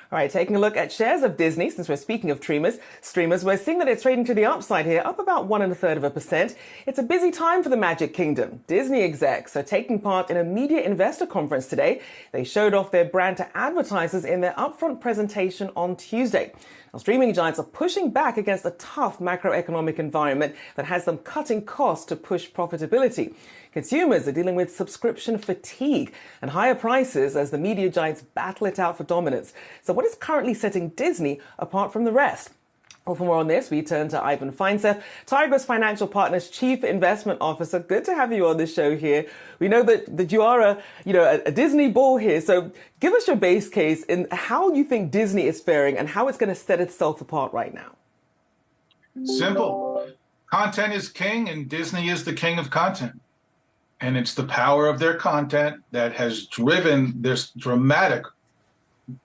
All right, taking a look at shares of Disney, since we're speaking of streamers, we're seeing that it's trading to the upside here, up about 1.33%. It's a busy time for the Magic Kingdom. Disney execs are taking part in a media investor conference today. They showed off their brand to advertisers in their upfront presentation on Tuesday. Now, streaming giants are pushing back against a tough macroeconomic environment that has them cutting costs to push profitability. Consumers are dealing with subscription fatigue and higher prices as the media giants battle it out for dominance. So what is currently setting Disney apart from the rest? Well, for more on this, we turn to Ivan Feinseth, Tigress Financial Partners Chief Investment Officer. Good to have you on the show here. We know that you are a Disney bull here. So give us your base case in how you think Disney is faring and how it's going to set itself apart right now. Simple. Content is king and Disney is the king of content. And it's the power of their content that has driven this dramatic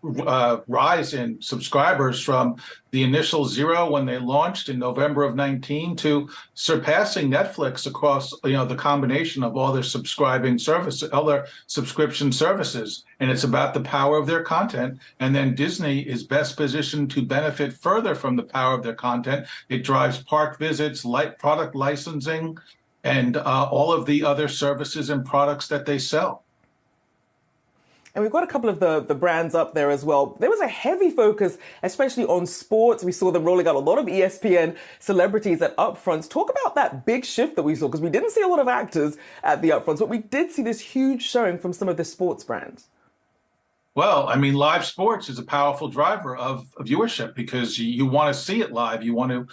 rise in subscribers from the initial 0 when they launched in November of 19 to surpassing Netflix across the combination of all their subscription services. And it's about the power of their content. And then Disney is best positioned to benefit further from the power of their content. It drives park visits, product licensing, and all of the other services and products that they sell. And we've got a couple of the brands up there as well. There was a heavy focus, especially on sports. We saw them rolling out a lot of ESPN celebrities at upfronts. Talk about that big shift that we saw, because we didn't see a lot of actors at the upfronts, but we did see this huge showing from some of the sports brands. Well, I mean, live sports is a powerful driver of viewership because you want to see it live. You want to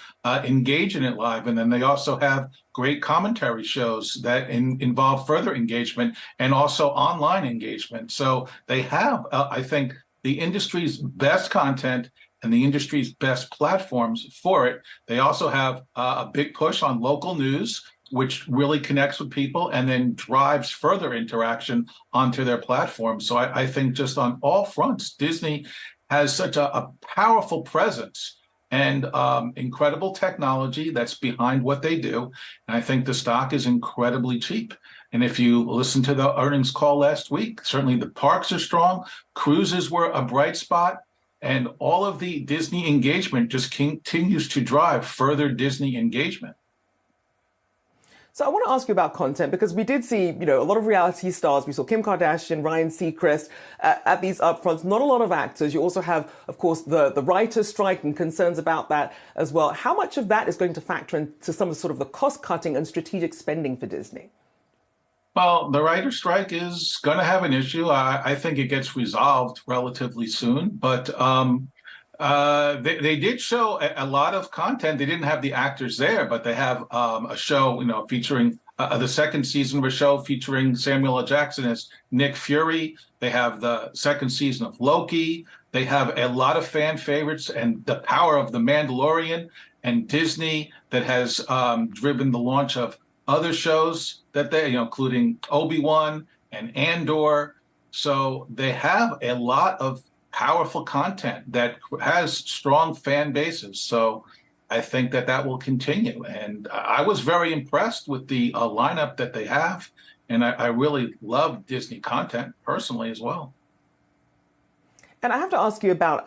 engage in it live. And then they also have great commentary shows that involve further engagement and also online engagement. So they have, I think, the industry's best content and the industry's best platforms for it. They also have a big push on local news, which really connects with people and then drives further interaction onto their platform. So I think just on all fronts, Disney has such a powerful presence and incredible technology that's behind what they do. And I think the stock is incredibly cheap. And if you listen to the earnings call last week, certainly the parks are strong, cruises were a bright spot, and all of the Disney engagement just continues to drive further Disney engagement. So I want to ask you about content, because we did see, a lot of reality stars. We saw Kim Kardashian, Ryan Seacrest at these upfronts. Not a lot of actors. You also have, of course, the writers' strike and concerns about that as well. How much of that is going to factor into some of sort of the cost cutting and strategic spending for Disney? Well, the writer's strike is going to have an issue. I think it gets resolved relatively soon, but they did show a lot of content. They didn't have the actors there, but they have a show, featuring the second season of a show featuring Samuel L. Jackson as Nick Fury. They have the second season of Loki. They have a lot of fan favorites and the power of The Mandalorian and Disney that has driven the launch of other shows that they, including Obi-Wan and Andor. So they have a lot of powerful content that has strong fan bases. So I think that will continue. And I was very impressed with the lineup that they have. And I really love Disney content personally as well. And I have to ask you about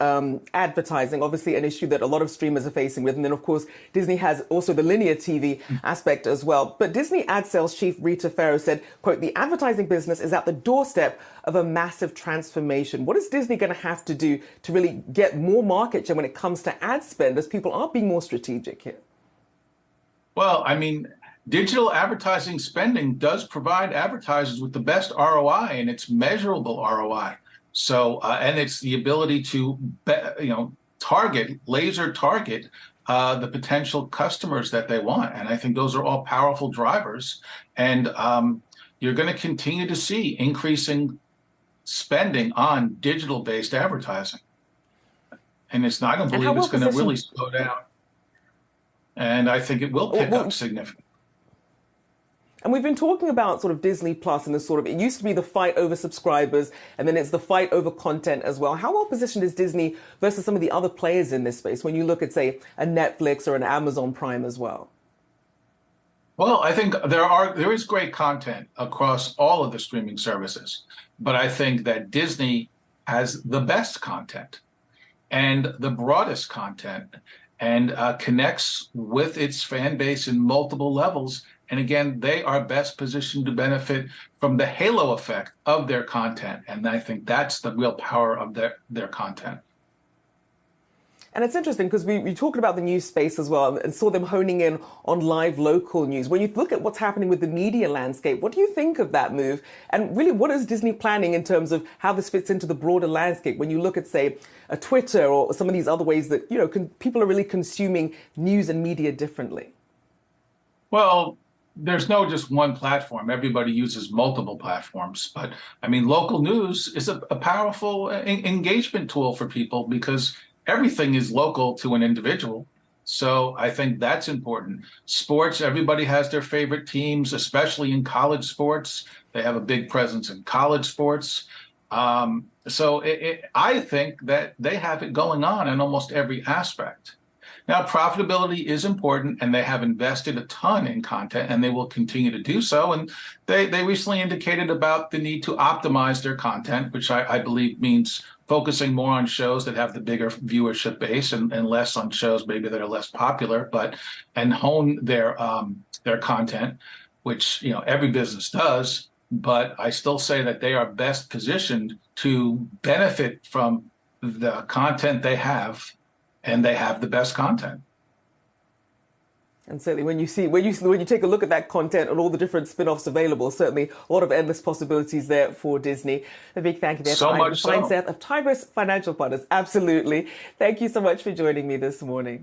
advertising, obviously an issue that a lot of streamers are facing with. And then, of course, Disney has also the linear TV aspect as well. But Disney ad sales chief Rita Ferro said, quote, "The advertising business is at the doorstep of a massive transformation." What is Disney going to have to do to really get more market share when it comes to ad spend, as people are being more strategic here? Well, I mean, digital advertising spending does provide advertisers with the best ROI, and it's measurable ROI. So, and it's the ability to, laser target the potential customers that they want. And I think those are all powerful drivers. And you're going to continue to see increasing spending on digital-based advertising. And I don't believe it's going to really slow down. And I think it will pick up significantly. And we've been talking about sort of Disney Plus and it used to be the fight over subscribers, and then it's the fight over content as well. How well positioned is Disney versus some of the other players in this space when you look at, say, a Netflix or an Amazon Prime as well? Well, I think there is great content across all of the streaming services, but I think that Disney has the best content. and the broadest content, and connects with its fan base in multiple levels. And again, they are best positioned to benefit from the halo effect of their content. And I think that's the real power of their content. And it's interesting because we talked about the news space as well and saw them honing in on live local news. When you look at what's happening with the media landscape, what do you think of that move? And really, what is Disney planning in terms of how this fits into the broader landscape? When you look at, say, a Twitter or some of these other ways that, people are really consuming news and media differently. Well, there's no just one platform. Everybody uses multiple platforms. But I mean, local news is a powerful engagement tool for people because everything is local to an individual. So I think that's important. Sports, everybody has their favorite teams, especially in college sports. They have a big presence in college sports. So I think that they have it going on in almost every aspect. Now, profitability is important, and they have invested a ton in content, and they will continue to do so. And they recently indicated about the need to optimize their content, which I believe means focusing more on shows that have the bigger viewership base and less on shows maybe that are less popular, and hone their content, which every business does. But I still say that they are best positioned to benefit from the content they have, and they have the best content. And certainly when you take a look at that content and all the different spin-offs available, certainly a lot of endless possibilities there for Disney. A big thank you there to Feinseth of Tigress Financial Partners. Absolutely. Thank you so much for joining me this morning.